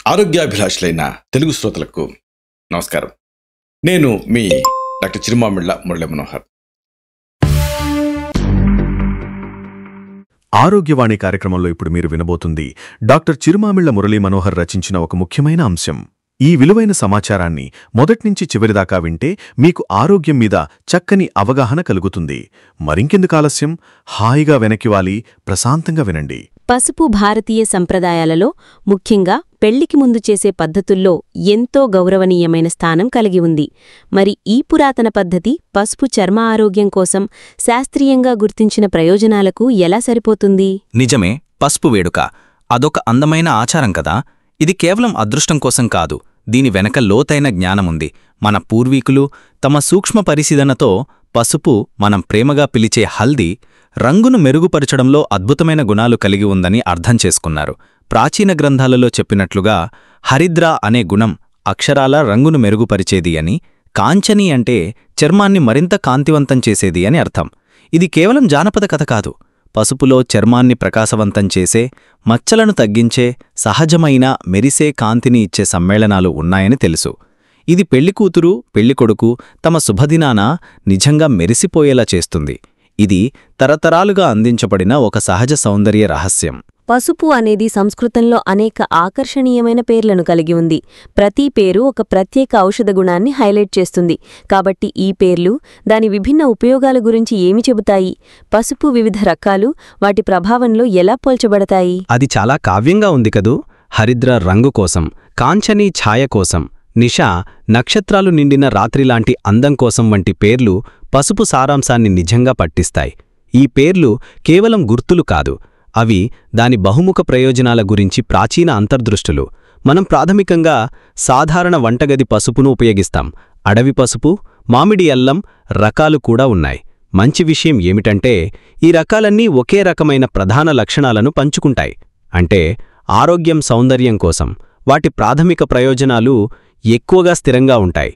ఆరోగ్యాభిలాషులైన తెలుగు శ్రోతలకు నమస్కారం. నేను మీ డాక్టర్ చిరుమామిళ్ళ మురళీ మనోహర్. ఆరోగ్యవాణి కార్యక్రమంలో ఇప్పుడు మీరు వినబోతుంది డాక్టర్ చిరుమామిళ్ళ మురళీ మనోహర్ రచించిన ఒక ముఖ్యమైన అంశం. ఈ విలువైన సమాచారాన్ని మొదట్నుంచి చివరిదాకా వింటే మీకు ఆరోగ్యం మీద చక్కని అవగాహన కలుగుతుంది. మరింకెందుకు ఆలస్యం, హాయిగా వెనక్కి వాలి ప్రశాంతంగా వినండి. పసుపు భారతీయ సంప్రదాయాలలో, ముఖ్యంగా పెళ్లికి ముందు చేసే పద్ధతుల్లో ఎంతో గౌరవనీయమైన స్థానం కలిగి ఉంది. మరి ఈ పురాతన పద్ధతి పసుపు చర్మ ఆరోగ్యం కోసం శాస్త్రీయంగా గుర్తించిన ప్రయోజనాలకు ఎలా సరిపోతుంది? నిజమే, పసుపు వేడుక అదొక అందమైన ఆచారం కదా. ఇది కేవలం అదృష్టం కోసం కాదు, దీని వెనక లోతైన జ్ఞానముంది. మన పూర్వీకులు తమ సూక్ష్మ పరిశీలనతో పసుపు, మనం ప్రేమగా పిలిచే హల్దీ, రంగును మెరుగుపరచడంలో అద్భుతమైన గుణాలు కలిగి ఉందని అర్థం చేసుకున్నారు. ప్రాచీన గ్రంథాలలో చెప్పినట్లుగా హరిద్ర అనే గుణం అక్షరాల రంగును మెరుగుపరిచేది అని, కాంచని అంటే చర్మాన్ని మరింత కాంతివంతం చేసేది అని అర్థం. ఇది కేవలం జానపద కథ కాదు. పసుపులో చర్మాన్ని ప్రకాశవంతం చేసే, మచ్చలను తగ్గించే, సహజమైన మెరిసే కాంతిని ఇచ్చే సమ్మేళనాలు ఉన్నాయని తెలుసు. ఇది పెళ్లికూతురు, పెళ్లికొడుకు తమ శుభదినాన నిజంగా మెరిసిపోయేలా చేస్తుంది. ఇది తరతరాలుగా అందించబడిన ఒక సహజ సౌందర్య రహస్యం. పసుపు అనేది సంస్కృతంలో అనేక ఆకర్షణీయమైన పేర్లను కలిగి ఉంది. ప్రతి పేరు ఒక ప్రత్యేక ఔషధ గుణాన్ని హైలైట్ చేస్తుంది. కాబట్టి ఈ పేర్లు దాని విభిన్న ఉపయోగాల గురించి ఏమి చెబుతాయి? పసుపు వివిధ రకాలు, వాటి ప్రభావంలో ఎలా పోల్చబడతాయి? అది చాలా కావ్యంగా ఉంది కదూ. హరిద్ర రంగు కోసం, కాంచనీ ఛాయ కోసం, నిషా నక్షత్రాలు నిండిన రాత్రిలాంటి అందం కోసం వంటి పేర్లు పసుపు సారాంశాన్ని నిజంగా పట్టిస్తాయి. ఈ పేర్లు కేవలం గుర్తులు కాదు, అవి దాని బహుముఖ ప్రయోజనాల గురించి ప్రాచీన అంతర్దృష్టులు. మనం ప్రాథమికంగా సాధారణ వంటగది పసుపును ఉపయోగిస్తాం. అడవి పసుపు, మామిడి అల్లం రకాలు కూడా ఉన్నాయి. మంచి విషయం ఏమిటంటే ఈ రకాలన్నీ ఒకే రకమైన ప్రధాన లక్షణాలను పంచుకుంటాయి. అంటే ఆరోగ్యం, సౌందర్యం కోసం వాటి ప్రాథమిక ప్రయోజనాలు ఎక్కువగా స్థిరంగా ఉంటాయి.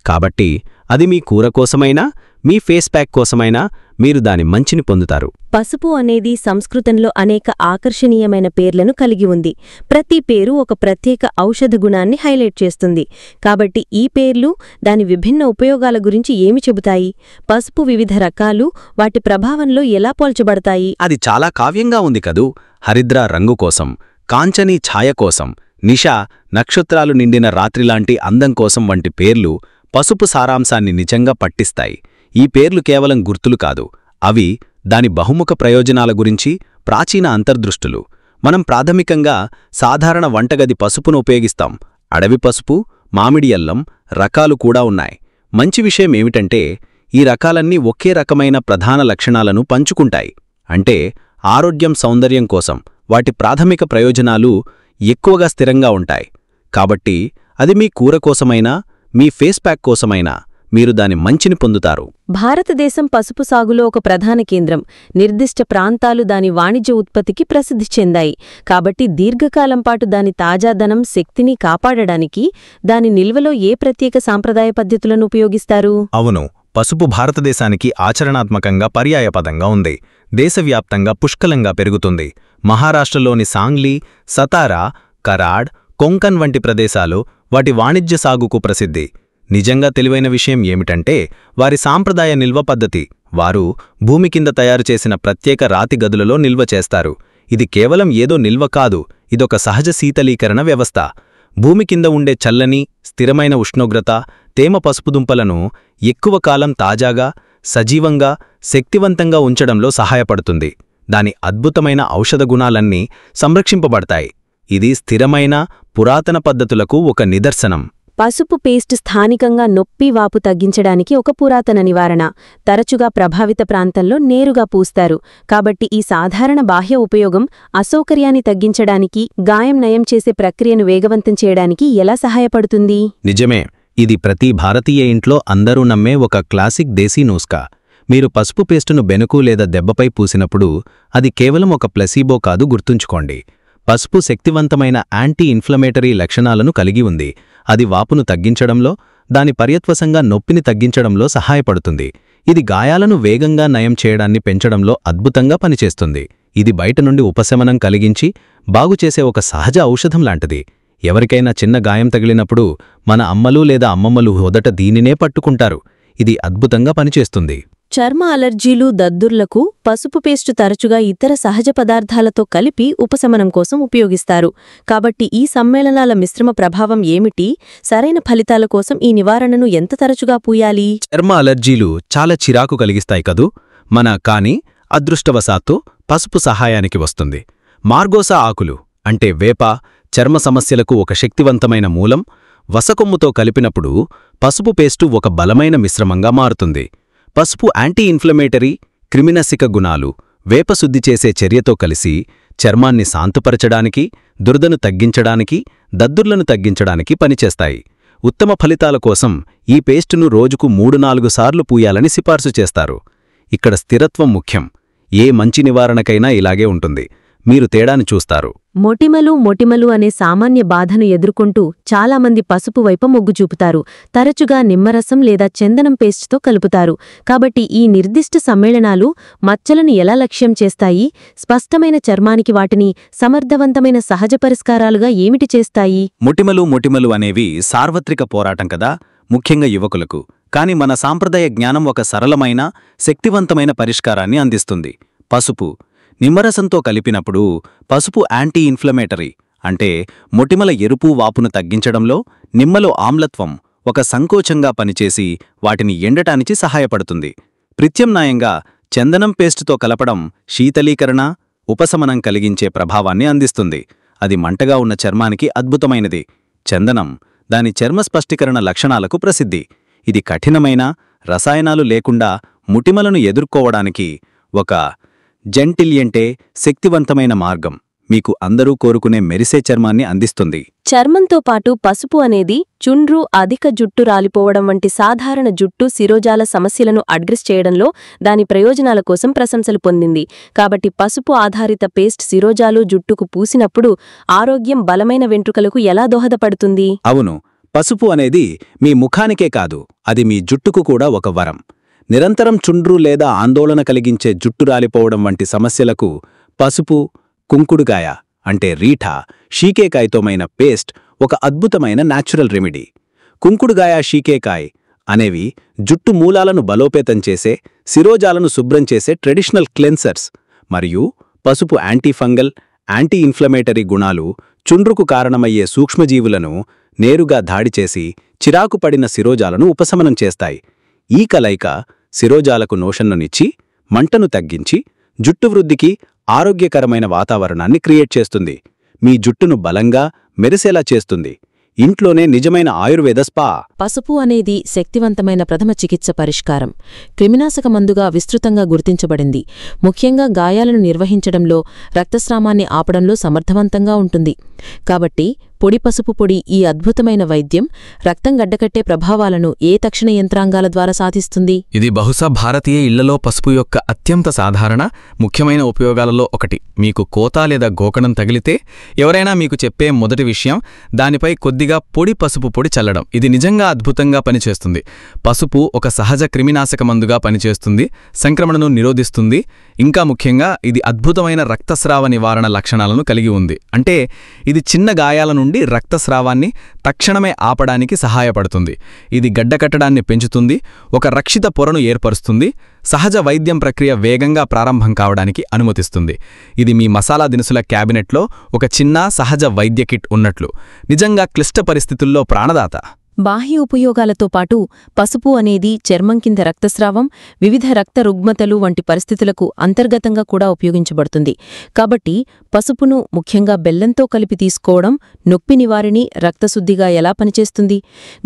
కాబట్టి అది మీ కూర కోసమైనా, మీ ఫేస్ ప్యాక్ కోసమైనా మీరు దాని మంచిని పొందుతారు. పసుపు అనేది సంస్కృతంలో అనేక ఆకర్షణీయమైన పేర్లను కలిగి ఉంది. ప్రతి పేరు ఒక ప్రత్యేక ఔషధ గుణాన్ని హైలైట్ చేస్తుంది. కాబట్టి ఈ పేర్లు దాని విభిన్న ఉపయోగాల గురించి ఏమి చెబుతాయి? పసుపు వివిధ రకాలు, వాటి ప్రభావంలో ఎలా పోల్చబడతాయి? అది చాలా కావ్యంగా ఉంది కదూ. హరిద్ర రంగు కోసం, కాంచనీ ఛాయ కోసం, నిషా నక్షత్రాలు నిండిన రాత్రిలాంటి అందం కోసం వంటి పేర్లు పసుపు సారాంశాన్ని నిజంగా పట్టిస్తాయి. ఈ పేర్లు కేవలం గుర్తులు కాదు, అవి దాని బహుముఖ ప్రయోజనాల గురించి ప్రాచీన అంతర్దృష్టులు. మనం ప్రాథమికంగా సాధారణ వంటగది పసుపును ఉపయోగిస్తాం. అడవి పసుపు, మామిడి అల్లం రకాలు కూడా ఉన్నాయి. మంచి విషయం ఏమిటంటే ఈ రకాలన్నీ ఒకే రకమైన ప్రధాన లక్షణాలను పంచుకుంటాయి. అంటే ఆరోగ్యం, సౌందర్యం కోసం వాటి ప్రాథమిక ప్రయోజనాలు ఎక్కువగా స్థిరంగా ఉంటాయి. కాబట్టి అది మీ కూర కోసమైనా, మీ ఫేస్ ప్యాక్ కోసమైనా మీరు దాని మంచిని పొందుతారు. భారతదేశం పసుపు సాగులో ఒక ప్రధాన కేంద్రం. నిర్దిష్ట ప్రాంతాలు దాని వాణిజ్య ఉత్పత్తికి ప్రసిద్ధి చెందాయి. కాబట్టి దీర్ఘకాలం పాటు దాని తాజాదనం, శక్తిని కాపాడడానికి దాని నిల్వలో ఏ ప్రత్యేక సాంప్రదాయ పద్ధతులను ఉపయోగిస్తారు? అవును, పసుపు భారతదేశానికి ఆచరణాత్మకంగా పర్యాయపదంగా ఉంది. దేశవ్యాప్తంగా పుష్కలంగా పెరుగుతుంది. మహారాష్ట్రలోని సాంగ్లీ, సతారా, కరాడ్, కొంకన్ వంటి ప్రదేశాలు వాటి వాణిజ్య సాగుకు ప్రసిద్ధి. నిజంగా తెలివైన విషయం ఏమిటంటే వారి సాంప్రదాయ నిల్వ పద్ధతి. వారు భూమి కింద తయారుచేసిన ప్రత్యేక రాతి గదులలో నిల్వ చేస్తారు. ఇది కేవలం ఏదో నిల్వ కాదు, ఇదొక సహజ శీతలీకరణ వ్యవస్థ. భూమి కింద ఉండే చల్లని, స్థిరమైన ఉష్ణోగ్రత, తేమ పసుపుదుంపలను ఎక్కువ కాలం తాజాగా, సజీవంగా, శక్తివంతంగా ఉంచడంలో సహాయపడుతుంది. దాని అద్భుతమైన ఔషధ గుణాలన్నీ సంరక్షింపబడతాయి. ఇది స్థిరమైన, పురాతన పద్ధతులకు ఒక నిదర్శనం. పసుపు పేస్ట్ స్థానికంగా నొప్పి, వాపు తగ్గించడానికి ఒక పురాతన నివారణ. తరచుగా ప్రభావిత ప్రాంతంలో నేరుగా పూస్తారు. కాబట్టి ఈ సాధారణ బాహ్య ఉపయోగం అసౌకర్యాన్ని తగ్గించడానికి, గాయం నయం చేసే ప్రక్రియను వేగవంతం చేయడానికి ఎలా సహాయపడుతుంది? నిజమే, ఇది ప్రతి భారతీయ ఇంట్లో అందరూ నమ్మే ఒక క్లాసిక్ దేశీ నూస్కా. మీరు పసుపు పేస్టును బెనుకు లేదా దెబ్బపై పూసినప్పుడు అది కేవలం ఒక ప్లసీబో కాదు, గుర్తుంచుకోండి. పసుపు శక్తివంతమైన యాంటీ ఇన్ఫ్లమేటరీ లక్షణాలను కలిగి ఉంది. అది వాపును తగ్గించడంలో, దాని పర్యత్వసంగా నొప్పిని తగ్గించడంలో సహాయపడుతుంది. ఇది గాయాలను వేగంగా నయం చేయడాన్ని పెంచడంలో అద్భుతంగా పనిచేస్తుంది. ఇది బయట నుండి ఉపశమనం కలిగించి బాగుచేసే ఒక సహజ ఔషధం లాంటిది. ఎవరికైనా చిన్న గాయం తగిలినప్పుడు మన అమ్మలు లేదా అమ్మమ్మలు మొదట దీనినే పట్టుకుంటారు. ఇది అద్భుతంగా పనిచేస్తుంది. చర్మ అలర్జీలు, దద్దుర్లకు పసుపు పేస్టు తరచుగా ఇతర సహజ పదార్థాలతో కలిపి ఉపశమనం కోసం ఉపయోగిస్తారు. కాబట్టి ఈ సమ్మేళనాల మిశ్రమ ప్రభావం ఏమిటి? సరైన ఫలితాల కోసం ఈ నివారణను ఎంత తరచుగా పూయాలి? చర్మ అలర్జీలు చాలా చిరాకు కలిగిస్తాయి కదూ. కానీ అదృష్టవశాత్తు పసుపు సహాయానికి వస్తుంది. మార్గోసా ఆకులు అంటే వేప చర్మ సమస్యలకు ఒక శక్తివంతమైన మూలం. వసకొమ్ముతో కలిపినప్పుడు పసుపు పేస్టు ఒక బలమైన మిశ్రమంగా మారుతుంది. పసుపు యాంటీ ఇన్ఫ్లమేటరీ, క్రిమినసిక గుణాలు, వేప శుద్ధి చేసే చర్యతో కలిసి చర్మాన్ని శాంతపరచడానికి, దురదను తగ్గించడానికి, దద్దుర్లను తగ్గించడానికి పనిచేస్తాయి. ఉత్తమ ఫలితాల కోసం ఈ పేస్టును రోజుకు 3-4 సార్లు పూయాలని సిఫార్సు చేస్తారు. ఇక్కడ స్థిరత్వం ముఖ్యం. ఏ మంచి నివారణకైనా ఇలాగే ఉంటుంది. మీరు తేడాని చూస్తారు. మొటిమలు అనే సామాన్య బాధను ఎదుర్కొంటూ చాలామంది పసుపు వైపు మొగ్గు చూపుతారు. తరచుగా నిమ్మరసం లేదా చందనం పేస్టుతో కలుపుతారు. కాబట్టి ఈ నిర్దిష్ట సమ్మేళనాలు మచ్చలను ఎలా లక్ష్యం చేస్తాయి? స్పష్టమైన చర్మానికి వాటిని సమర్థవంతమైన సహజ పరిష్కారాలుగా ఏమిటి చేస్తాయి? మొటిమలు అనేవి సార్వత్రిక పోరాటం కదా, ముఖ్యంగా యువకులకు. కాని మన సాంప్రదాయ జ్ఞానం ఒక సరళమైన, శక్తివంతమైన పరిష్కారాన్ని అందిస్తుంది. పసుపు నిమ్మరసంతో కలిపినప్పుడు పసుపు యాంటీ ఇన్ఫ్లమేటరీ అంటే మొటిమల ఎరుపు వాపును తగ్గించడంలో, నిమ్మలో ఆమ్లత్వం ఒక సంకోచంగా పనిచేసి వాటిని ఎండటానికి సహాయపడుతుంది. ప్రత్యామ్నాయంగా చందనం పేస్టుతో కలపడం శీతలీకరణ, ఉపశమనం కలిగించే ప్రభావాన్ని అందిస్తుంది. అది మంటగా ఉన్న చర్మానికి అద్భుతమైనది. చందనం దాని చర్మ స్పష్టీకరణ లక్షణాలకు ప్రసిద్ధి. ఇది కఠినమైన, రసాయనాలు లేకుండా మొటిమలను ఎదుర్కోవడానికి ఒక జెంటిల్యంటే శక్తివంతమైన మార్గం. మీకు అందరూ కోరుకునే మెరిసే చర్మాన్ని అందిస్తుంది. చర్మంతో పాటు పసుపు అనేది చుండ్రు, అధిక జుట్టు రాలిపోవడం వంటి సాధారణ జుట్టు, శిరోజాల సమస్యలను అడ్రస్ చేయడంలో దాని ప్రయోజనాల కోసం ప్రశంసలు పొందింది. కాబట్టి పసుపు ఆధారిత పేస్ట్ శిరోజాలు, జుట్టుకు పూసినప్పుడు ఆరోగ్యం, బలమైన వెంట్రుకలకు ఎలా దోహదపడుతుంది? అవును, పసుపు అనేది మీ ముఖానికే కాదు, అది మీ జుట్టుకు కూడా ఒక వరం. నిరంతరం చుండ్రు లేదా ఆందోళన కలిగించే జుట్టు రాలిపోవడం వంటి సమస్యలకు పసుపు, కుంకుడుగాయ అంటే రీఠా, షీకేకాయతోమైన పేస్ట్ ఒక అద్భుతమైన న్యాచురల్ రెమెడీ. కుంకుడుగాయ, షీకేకాయ్ అనేవి జుట్టు మూలాలను బలోపేతం చేసే, శిరోజాలను శుభ్రం చేసే ట్రెడిషనల్ క్లెన్సర్స్. మరియు పసుపు యాంటీఫంగల్, యాంటీ ఇన్ఫ్లమేటరీ గుణాలు చుండ్రుకు కారణమయ్యే సూక్ష్మజీవులను నేరుగా దాడి చేసి చిరాకు పడిన శిరోజాలను ఉపశమనం చేస్తాయి. ఈ కలయిక శిరోజాలకు నోషన్నునిచ్చి, మంటను తగ్గించి, జుట్టు వృద్ధికి ఆరోగ్యకరమైన వాతావరణాన్ని క్రియేట్ చేస్తుంది. మీ జుట్టును బలంగా, మెరిసేలా చేస్తుంది. ఇంట్లోనే నిజమైన ఆయుర్వేద స్పా. పసుపు అనేది శక్తివంతమైన ప్రథమ చికిత్స పరిష్కారం. క్రిమినాశక మందుగా విస్తృతంగా గుర్తించబడింది. ముఖ్యంగా గాయాలను నిర్వహించడంలో, రక్తస్రావాన్ని ఆపడంలో సమర్థవంతంగా ఉంటుంది. కాబట్టి పొడి పసుపు పొడి ఈ అద్భుతమైన వైద్యం రక్తం గడ్డకట్టే ప్రభావాలను ఏ తక్షణ యంత్రాంగాల ద్వారా సాధిస్తుంది? ఇది బహుశా భారతీయ ఇళ్లలో పసుపు యొక్క అత్యంత సాధారణ, ముఖ్యమైన ఉపయోగాలలో ఒకటి. మీకు కోత లేదా గోకణం తగిలితే ఎవరైనా మీకు చెప్పే మొదటి విషయం దానిపై కొద్దిగా పొడి పసుపు పొడి చల్లడం. ఇది నిజంగా అద్భుతంగా పనిచేస్తుంది. పసుపు ఒక సహజ క్రిమినాశక మందుగా పనిచేస్తుంది, సంక్రమణను నిరోధిస్తుంది. ఇంకా ముఖ్యంగా ఇది అద్భుతమైన రక్తస్రావ నివారణ లక్షణాలను కలిగి ఉంది. అంటే ఇది చిన్న గాయాల నుండి రక్తస్రావాన్ని తక్షణమే ఆపడానికి సహాయపడుతుంది. ఇది గడ్డకట్టడాన్ని పెంచుతుంది, ఒక రక్షిత పొరను ఏర్పరుస్తుంది, సహజ వైద్యం ప్రక్రియ వేగంగా ప్రారంభం కావడానికి అనుమతిస్తుంది. ఇది మీ మసాలా దినుసుల క్యాబినెట్లో ఒక చిన్న సహజ వైద్య కిట్ ఉన్నట్లు. నిజంగా క్లిష్ట పరిస్థితుల్లో ప్రాణదాత. బాహ్య ఉపయోగాలతో పాటు పసుపు అనేది చర్మం కింద రక్తస్రావం, వివిధ రక్త రుగ్మతలు వంటి పరిస్థితులకు అంతర్గతంగా కూడా ఉపయోగించబడుతుంది. కాబట్టి పసుపును ముఖ్యంగా బెల్లంతో కలిపి తీసుకోవడం నొప్పి నివారిణి, రక్తశుద్ధిగా ఎలా పనిచేస్తుంది?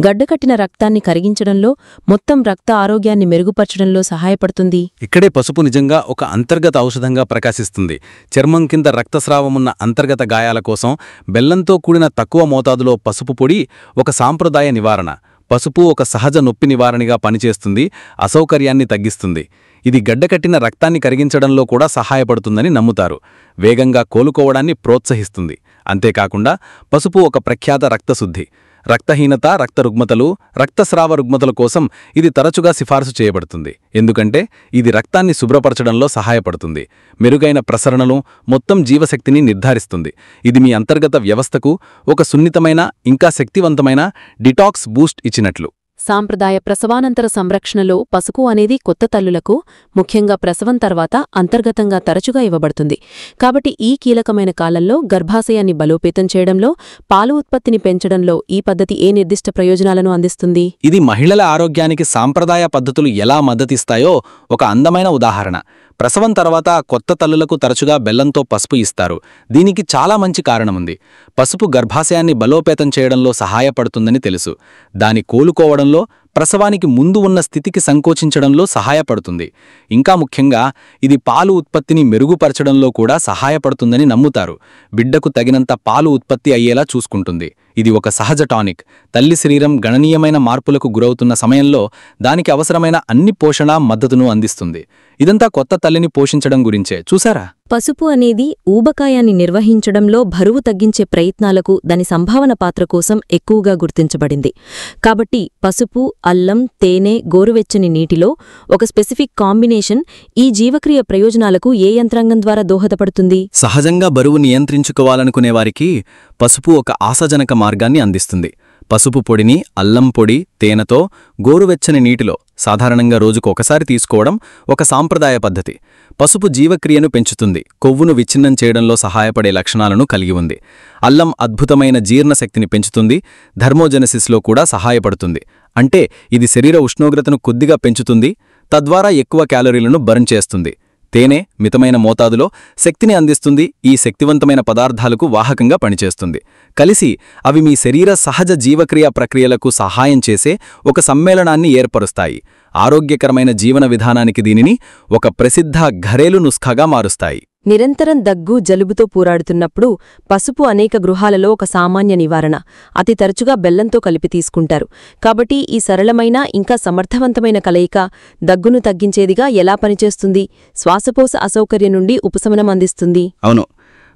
గడ్డకట్టిన రక్తాన్ని కరిగించడంలో, మొత్తం రక్త ఆరోగ్యాన్ని మెరుగుపరచడంలో సహాయపడుతుంది. ఇక్కడే పసుపు నిజంగా ఒక అంతర్గత ఔషధంగా ప్రకాశిస్తుంది. చర్మం కింద రక్తస్రావమున్న అంతర్గత గాయాల కోసం బెల్లంతో కూడిన తక్కువ మోతాదులో పసుపు పొడి ఒక సాంప్రదాయ నివారణ. పసుపు ఒక సహజ నొప్పి నివారణగా పనిచేస్తుంది, అసౌకర్యాన్ని తగ్గిస్తుంది. ఇది గడ్డకట్టిన రక్తాన్ని కరిగించడంలో కూడా సహాయపడుతుందని నమ్ముతారు. వేగంగా కోలుకోవడాన్ని ప్రోత్సహిస్తుంది. అంతేకాకుండా పసుపు ఒక ప్రఖ్యాత రక్తశుద్ధి. రక్తహీనత, రక్త రుగ్మతలు, రక్తస్రావ రుగ్మతల కోసం ఇది తరచుగా సిఫారసు చేయబడుతుంది. ఎందుకంటే ఇది రక్తాన్ని శుభ్రపరచడంలో సహాయపడుతుంది, మెరుగైన ప్రసరణను, మొత్తం జీవశక్తిని నిర్ధారిస్తుంది. ఇది మీ అంతర్గత వ్యవస్థకు ఒక సున్నితమైన, ఇంకా శక్తివంతమైన డిటాక్స్ బూస్ట్ ఇచ్చినట్లు. సాంప్రదాయ ప్రసవానంతర సంరక్షణలో పసుపు అనేది కొత్త తల్లులకు, ముఖ్యంగా ప్రసవం తర్వాత అంతర్గతంగా తరచుగా ఇవ్వబడుతుంది. కాబట్టి ఈ కీలకమైన కాలంలో గర్భాశయాన్ని బలోపేతం చేయడంలో, పాలు ఉత్పత్తిని పెంచడంలో ఈ పద్ధతి ఏ నిర్దిష్ట ప్రయోజనాలను అందిస్తుంది? ఇది మహిళల ఆరోగ్యానికి సాంప్రదాయ పద్ధతులు ఎలా మద్దతిస్తాయో ఒక అందమైన ఉదాహరణ. ప్రసవం తర్వాత కొత్త తల్లులకు తరచుగా బెల్లంతో పసుపు ఇస్తారు. దీనికి చాలా మంచి కారణముంది. పసుపు గర్భాశయాన్ని బలోపేతం చేయడంలో సహాయపడుతుందని తెలుసు. దాని కోలుకోవడంలో, ప్రసవానికి ముందు ఉన్న స్థితికి సంకోచించడంలో సహాయపడుతుంది. ఇంకా ముఖ్యంగా ఇది పాలు ఉత్పత్తిని మెరుగుపరచడంలో కూడా సహాయపడుతుందని నమ్ముతారు. బిడ్డకు తగినంత పాలు ఉత్పత్తి అయ్యేలా చూసుకుంటుంది. ఇది ఒక సహజ టానిక్. తల్లి శరీరం గణనీయమైన మార్పులకు గురవుతున్న సమయంలో దానికి అవసరమైన అన్ని పోషణ, మద్దతును అందిస్తుంది. ఇదంతా కొత్త తల్లిని పోషించడం గురించే. చూసారా? పసుపు అనేది ఊబకాయాన్ని నిర్వహించడంలో బరువు తగ్గించే ప్రయత్నాలకు దాని సంభావన పాత్ర కోసం ఎక్కువగా గుర్తించబడింది. కాబట్టి పసుపు, అల్లం, తేనె, గోరువెచ్చని నీటిలో ఒక స్పెసిఫిక్ కాంబినేషన్ ఈ జీవక్రియ ప్రయోజనాలకు ఏ యంత్రాంగం ద్వారా దోహదపడుతుంది? సహజంగా బరువు నియంత్రించుకోవాలనుకునేవారికి పసుపు ఒక ఆశాజనక మార్గాన్ని అందిస్తుంది. పసుపు పొడిని అల్లం పొడి, తేనెతో గోరువెచ్చని నీటిలో సాధారణంగా రోజుకు ఒకసారి తీసుకోవడం ఒక సాంప్రదాయ పద్ధతి. పసుపు జీవక్రియను పెంచుతుంది, కొవ్వును విచ్ఛిన్నం చేయడంలో సహాయపడే లక్షణాలను కలిగి ఉంది. అల్లం అద్భుతమైన జీర్ణశక్తిని పెంచుతుంది, థర్మోజెనసిస్లో కూడా సహాయపడుతుంది. అంటే ఇది శరీర ఉష్ణోగ్రతను కొద్దిగా పెంచుతుంది, తద్వారా ఎక్కువ క్యాలరీలను బర్న్ చేస్తుంది. తేనె మితమైన మోతాదులో శక్తిని అందిస్తుంది. ఈ శక్తివంతమైన పదార్థాలకు వాహకంగా పనిచేస్తుంది. కలిసి అవి మీ శరీర సహజ జీవక్రియ ప్రక్రియలకు సహాయం చేసే ఒక సమ్మేళనాన్ని ఏర్పరుస్తాయి. ఆరోగ్యకరమైన జీవన విధానానికి దీనిని ఒక ప్రసిద్ధ ఘరేలు నుస్ఖాగా మారుస్తాయి. నిరంతరం దగ్గు, జలుబుతో పోరాడుతున్నప్పుడు పసుపు అనేక గృహాలలో ఒక సామాన్య నివారణ. అతి తరచుగా బెల్లంతో కలిపి తీసుకుంటారు. కాబట్టి ఈ సరళమైన, ఇంకా సమర్థవంతమైన కలయిక దగ్గును తగ్గించేదిగా ఎలా పనిచేస్తుంది? శ్వాసకోశ అసౌకర్యం నుండి ఉపశమనం అందిస్తుంది. అవును,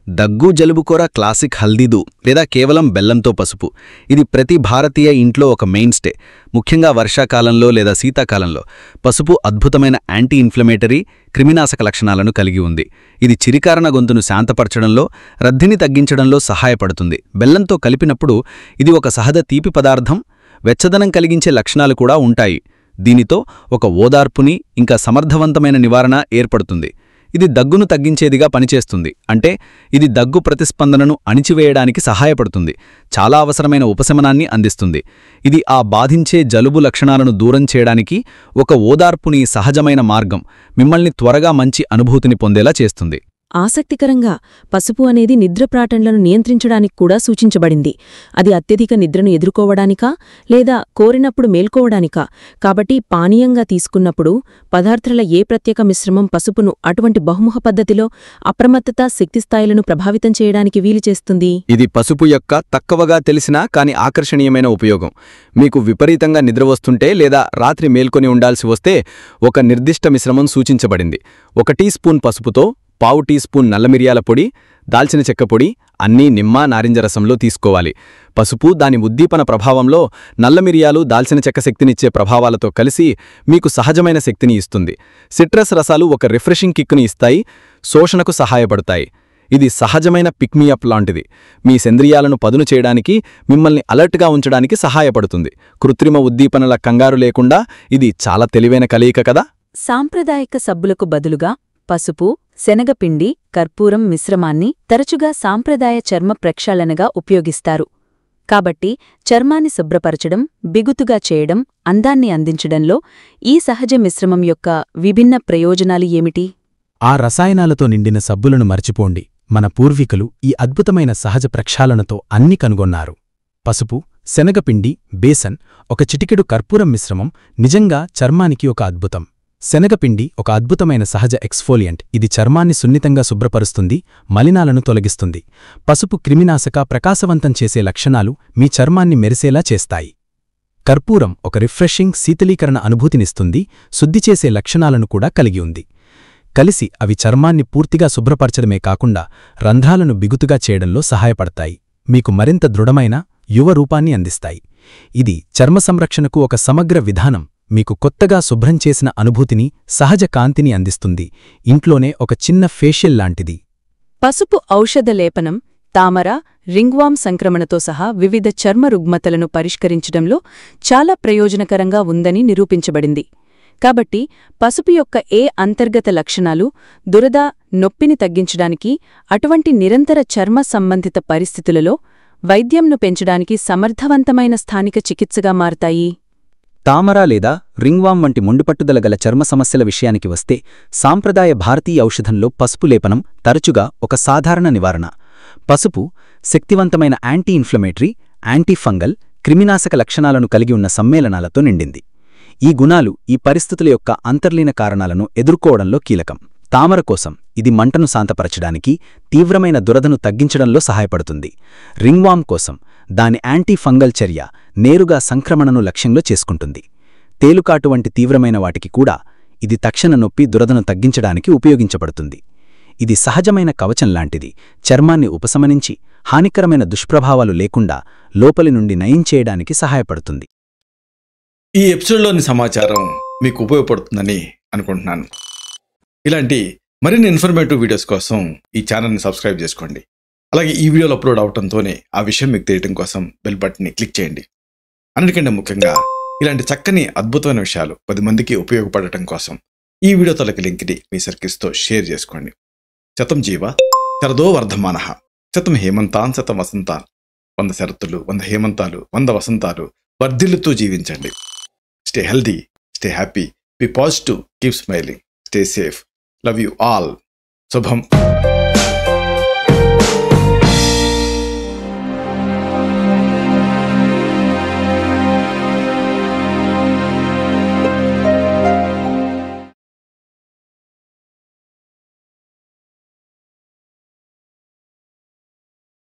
దగ్గు, జలుబుకోర క్లాసిక్ హల్దీదు లేదా కేవలం బెల్లంతో పసుపు. ఇది ప్రతి భారతీయ ఇంట్లో ఒక మెయిన్ స్టే. ముఖ్యంగా వర్షాకాలంలో లేదా శీతాకాలంలో పసుపు అద్భుతమైన యాంటీ ఇన్ఫ్లమేటరీ, క్రిమినాశక లక్షణాలను కలిగి ఉంది. ఇది చిరికారణ గొంతును శాంతపరచడంలో, రద్దిని తగ్గించడంలో సహాయపడుతుంది. బెల్లంతో కలిపినప్పుడు ఇది ఒక సహజ తీపి పదార్థం, వెచ్చదనం కలిగించే లక్షణాలు కూడా ఉంటాయి. దీనితో ఒక ఓదార్పుని, ఇంకా సమర్థవంతమైన నివారణ ఏర్పడుతుంది. ఇది దగ్గును తగ్గించేదిగా పనిచేస్తుంది. అంటే ఇది దగ్గు ప్రతిస్పందనను అణిచివేయడానికి సహాయపడుతుంది, చాలా అవసరమైన ఉపశమనాన్ని అందిస్తుంది. ఇది ఆ బాధించే జలుబు లక్షణాలను దూరం చేయడానికి ఒక ఓదార్పుని సహజమైన మార్గం, మిమ్మల్ని త్వరగా మంచి అనుభూతిని పొందేలా చేస్తుంది. ఆసక్తికరంగా పసుపు అనేది నిద్రప్రాటంలను నియంత్రించడానికి కూడా సూచించబడింది. అది అత్యధిక నిద్రను ఎదుర్కోవడానికా లేదా కోరినప్పుడు మేల్కోవడానికా? కాబట్టి పానీయంగా తీసుకున్నప్పుడు పదార్థాల ఏ ప్రత్యేక మిశ్రమం పసుపును అటువంటి బహుముఖ పద్ధతిలో అప్రమత్తత, శక్తిస్థాయిలను ప్రభావితం చేయడానికి వీలు చేస్తుంది? ఇది పసుపు యొక్క తక్కువగా తెలిసినా కాని ఆకర్షణీయమైన ఉపయోగం. మీకు విపరీతంగా నిద్రవస్తుంటే లేదా రాత్రి మేల్కొని ఉండాల్సి వస్తే ఒక నిర్దిష్ట మిశ్రమం సూచించబడింది. 1 టీ స్పూన్ పసుపుతో పావు టీ స్పూన్ నల్లమిరియాల పొడి, దాల్చిన చెక్క పొడి అన్నీ నిమ్మ, నారింజ రసంలో తీసుకోవాలి. పసుపు దాని ఉద్దీపన ప్రభావంలో నల్లమిరియాలు, దాల్చిన చెక్క శక్తినిచ్చే ప్రభావాలతో కలిసి మీకు సహజమైన శక్తిని ఇస్తుంది. సిట్రస్ రసాలు ఒక రిఫ్రెషింగ్ కిక్ను ఇస్తాయి, శోషణకు సహాయపడతాయి. ఇది సహజమైన పిక్మీఅప్ లాంటిది. మీ సేంద్రియాలను పదును చేయడానికి, మిమ్మల్ని అలర్ట్గా ఉంచడానికి సహాయపడుతుంది. కృత్రిమ ఉద్దీపనల కంగారు లేకుండా ఇది చాలా తెలివైన కలయిక కదా. సాంప్రదాయిక సబ్బులకు బదులుగా పసుపు, శనగపిండి, కర్పూరం మిశ్రమాన్ని తరచుగా సాంప్రదాయ చర్మ ప్రక్షాళనగా ఉపయోగిస్తారు. కాబట్టి చర్మాన్ని శుభ్రపరచడం, బిగుతుగా చేయడం, అందాన్ని అందించడంలో ఈ సహజ మిశ్రమం యొక్క విభిన్న ప్రయోజనాలు ఏమిటి? ఆ రసాయనాలతో నిండిన సబ్బులను మర్చిపోండి. మన పూర్వీకులు ఈ అద్భుతమైన సహజ ప్రక్షాళనతో అన్ని కనుగొన్నారు. పసుపు, శనగపిండి, బేసన్, ఒక చిటికెడు కర్పూరం మిశ్రమం నిజంగా చర్మానికి ఒక అద్భుతం. శనగపిండి ఒక అద్భుతమైన సహజ ఎక్స్ఫోలియంట్. ఇది చర్మాన్ని సున్నితంగా శుభ్రపరుస్తుంది, మలినాలను తొలగిస్తుంది. పసుపు క్రిమినాశక, ప్రకాశవంతం చేసే లక్షణాలు మీ చర్మాన్ని మెరిసేలా చేస్తాయి. కర్పూరం ఒక రిఫ్రెషింగ్, శీతలీకరణ అనుభూతినిస్తుంది, శుద్ధి చేసే లక్షణాలను కూడా కలిగి ఉంది. కలిసి అవి చర్మాన్ని పూర్తిగా శుభ్రపరచడమే కాకుండా రంధ్రాలను బిగుతుగా చేయడంలో సహాయపడతాయి. మీకు మరింత దృఢమైన, యువ రూపాన్ని అందిస్తాయి. ఇది చర్మ సంరక్షణకు ఒక సమగ్ర విధానం, మీకు కొత్తగా శుభ్రం చేసిన అనుభూతిని, సహజ కాంతిని అందిస్తుంది. ఇంట్లోనే ఒక చిన్న ఫేషియల్ లాంటిది. పసుపు ఔషధ లేపనం తామర, రింగ్వామ్ సంక్రమణతో సహా వివిధ చర్మ రుగ్మతలను పరిష్కరించడంలో చాలా ప్రయోజనకరంగా ఉందని నిరూపించబడింది. కాబట్టి పసుపు యొక్క ఏ అంతర్గత లక్షణాలు దురద, నొప్పిని తగ్గించడానికి, అటువంటి నిరంతర చర్మ సంబంధిత పరిస్థితులలో వైద్యంను పెంచడానికి సమర్థవంతమైన స్థానిక చికిత్సగా మారతాయి. తామర లేదా రింగ్వామ్ వంటి మొండిపట్టుదల గల చర్మ సమస్యల విషయానికి వస్తే, సాంప్రదాయ భారతీయ ఔషధంలో పసుపు లేపనం తరచుగా ఒక సాధారణ నివారణ. పసుపు శక్తివంతమైన యాంటీ ఇన్ఫ్లమేటరీ, యాంటీ ఫంగల్, క్రిమినాశక లక్షణాలను కలిగి ఉన్న సమ్మేళనాలతో నిండింది. ఈ గుణాలు ఈ పరిస్థితుల యొక్క అంతర్లీన కారణాలను ఎదుర్కోవడంలో కీలకం. తామర కోసం ఇది మంటను శాంతపరచడానికి, తీవ్రమైన దురదను తగ్గించడంలో సహాయపడుతుంది. రింగ్వామ్ కోసం దాని యాంటీ ఫంగల్ చర్య నేరుగా సంక్రమణను లక్ష్యంలో చేసుకుంటుంది. తేలుకాటు వంటి తీవ్రమైన వాటికి కూడా ఇది తక్షణ నొప్పి, దురదను తగ్గించడానికి ఉపయోగించబడుతుంది. ఇది సహజమైన కవచం లాంటిది, చర్మాన్ని ఉపశమనించి హానికరమైన దుష్ప్రభావాలు లేకుండా లోపలి నుండి నయం చేయడానికి సహాయపడుతుంది. ఈ ఎపిసోడ్లోని సమాచారం మీకు ఉపయోగపడుతుందని అనుకుంటున్నాను. ఇలాంటి మరిన్ని ఇన్ఫర్మేటివ్ వీడియోస్ కోసం ఈ ఛానల్ని సబ్స్క్రైబ్ చేసుకోండి. అలాగే ఈ వీడియోలు అప్లోడ్ అవడంతోనే ఆ విషయం మీకు తెలియడం కోసం బెల్ బటన్ని క్లిక్ చేయండి. అన్నిటికంటే ముఖ్యంగా ఇలాంటి చక్కని అద్భుతమైన విషయాలు 10 మందికి ఉపయోగపడటం కోసం ఈ వీడియో తలకి లింక్ని మీ సర్కిల్స్తో షేర్ చేసుకోండి. శతం జీవ శరదో వర్ధమానః, శతం హేమంతాన్ శతం వసంతాన్. 100 శరత్తులు, 100 హేమంతాలు, 100 వసంతాలు వర్ధిల్లుతూ జీవించండి. Stay healthy, stay happy, be positive, keep smiling, stay safe. Love you all. శుభం.